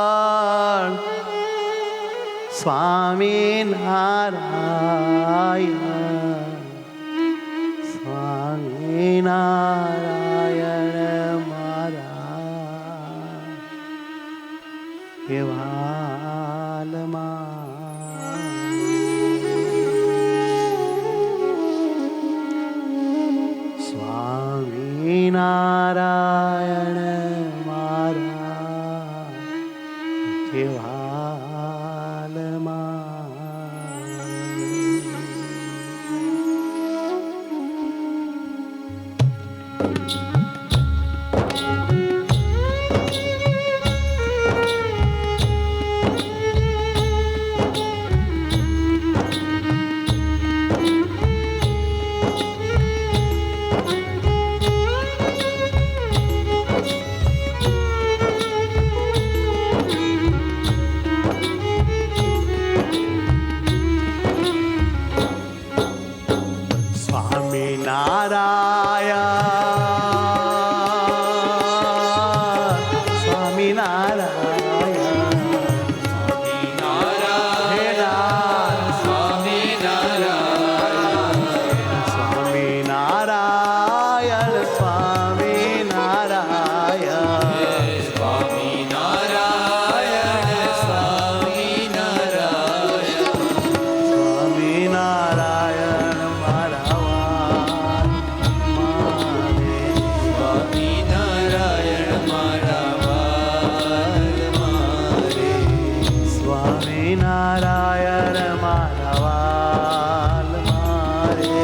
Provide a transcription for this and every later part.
સ્વામિનારાયણ સ્વામિનારાયણ સ્વામિનારાયણ મારા કેવાલમાં સ્વામિનારાયણ મારા કેવાલમાં સ્વામિનારાયણ મારા વાલ મારે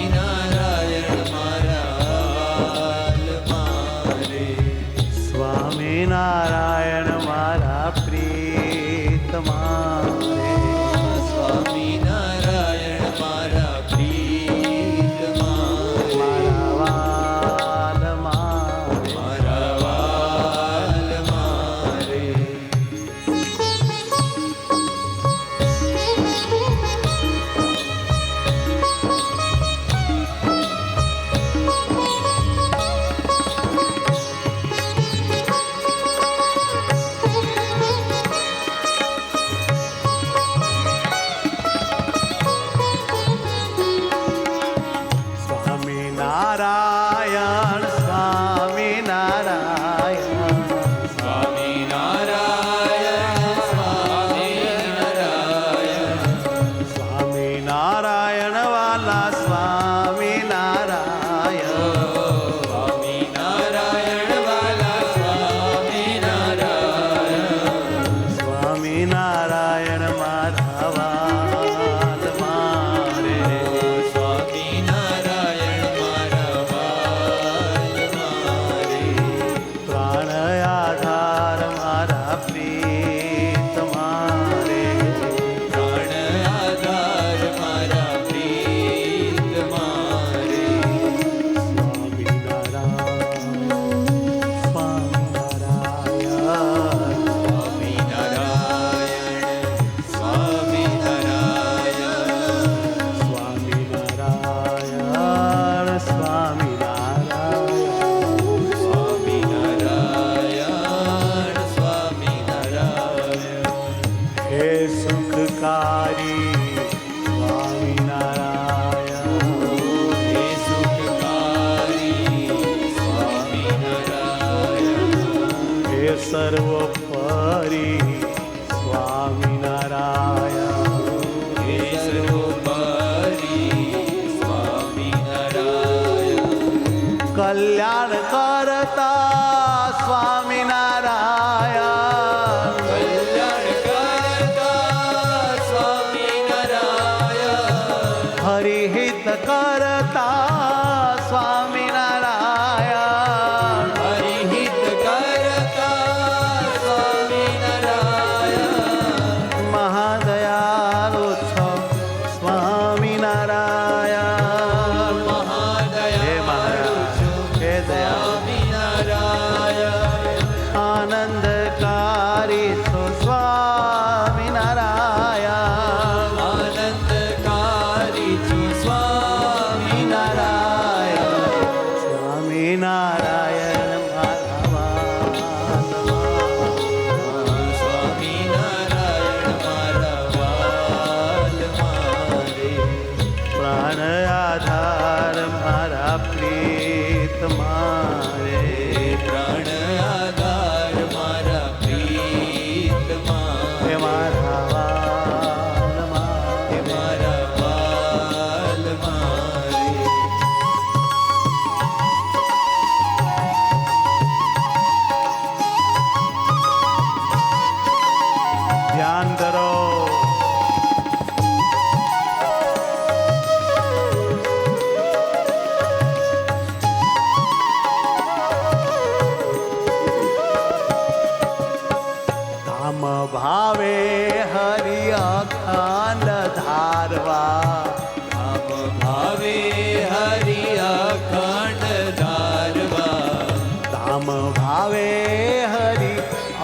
સ્વામિનારાયણ મારા વાલ મારે સ્વામિનારાયણ મારા પ્રીત મારે સ્વામિનારાયણ મારા પ્રીત મારા વાલ મારે મારા વાલ મારે સર્વોપરી સ્વામિનારાયણ હે સર્વોપરી સ્વામિનારાયણ કલ્યાણ કરતા સ્વામિનારાયણ કલ્યાણ કરતા સ્વામિનારાયણ હરિહિત કરતા સ્વામિનારાયણ હરિહિત કરતા સ્વામિનારાયણ મહાદયાળુ છો સ્વામિનારાયણ મહાદયાળુ છો હે દયા સ્વામિનારાયણ આનંદકારી છો સ્વામિનારાયણ આનંદકારી છો સ્વામિનારાયણ સ્વામિનારાયણ સ્વામિનારાયણ મારા વાલ મારે પ્રાણ આધાર મારા પ્રીત મારે પ્રાણ આધાર મારા પ્રીત હે મારે મારા વાલમાં. હે મારા વાલ મારે ધ્યાન કરો ધામ ભાવે હરિ અખંડ ધારવા આપ ભાવે હરિ અખંડ ધારવા ધામ ભાવે હરિ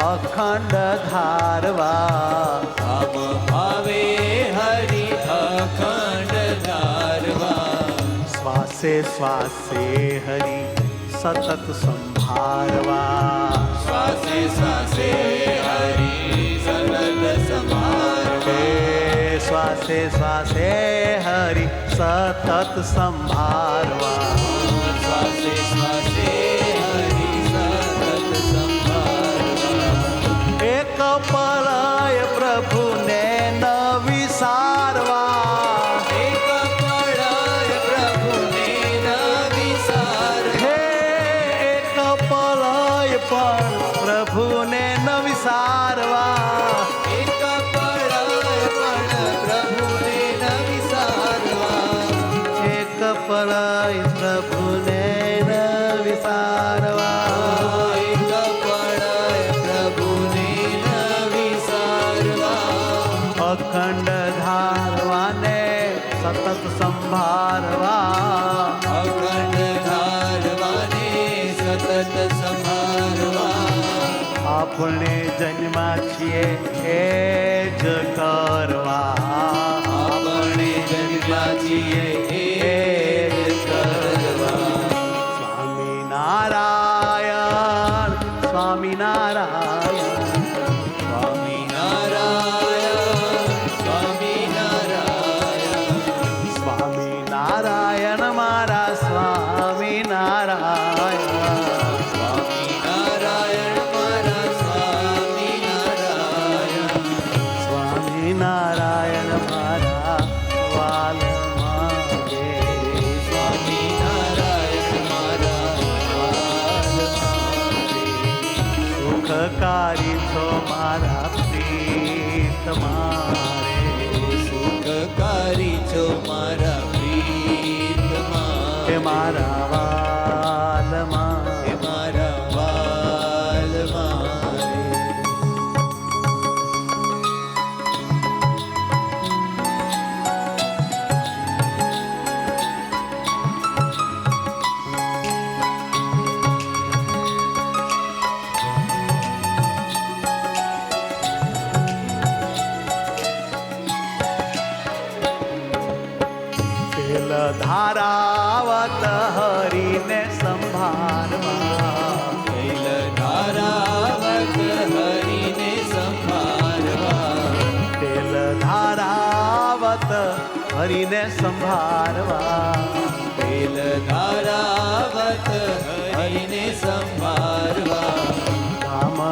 અખંડ ધારવા આપ ભાવે હરિ અખંડ ધારવા શ્વાસે શ્વાસે હરિ સતત સંભાળવા શ્વાસે શ્વાસે હરિ સતત સંભાળવા હે શ્વાસે શ્વાસે હરિ સતત સંભાળવા શ્વાસે શ્વાસે હરિ સતત સંભાળવા એક પલય પ્રભુને ન વિસારવા એક પળય પ્રભુને ન વિસારવા હે એક પલય પણ પ્રભુને ન વિસારવા એક પળય પણ પ્રભુને ન વિસારવા એક પલય પ્રભુને ન વિસારવા એક પળય પ્રભુને ન વિસારવા અખંડ ધારવાને સતત સંભાળવા અખંડ ધારવાને સતત સંભાળવા આપણે જન્મા છીએ એ જ કરવા આપણે જન્મા છીએ એ જ કરવા સ્વામિનારાયણ સ્વામિનારાયણ સ્વામિનારાયણ સ્વામિનારાયણ સ્વામિનારાયણ મારા સ્વામિનારાયણ સ્વામિનારાયણ મારા સ્વામિનારાયણ સ્વામિનારાયણ મારા વાલમાં રે. સ્વામિનારાયણ મારા વાલ મારે સુખકારી છો મારા પ્રીત મારે સુખકારી છો મારા પ્રીત હે મારે મારા વાલમાં હે મારા વાલ મારે તેલ ધારાવત હરીને સંભાળવા તૈલ ધારાવત હરિને સંભાળવા તેલ ધારાવત હરીને સંભાળવા તૈલ ધારાવત હરિને સંભાળવા ધામ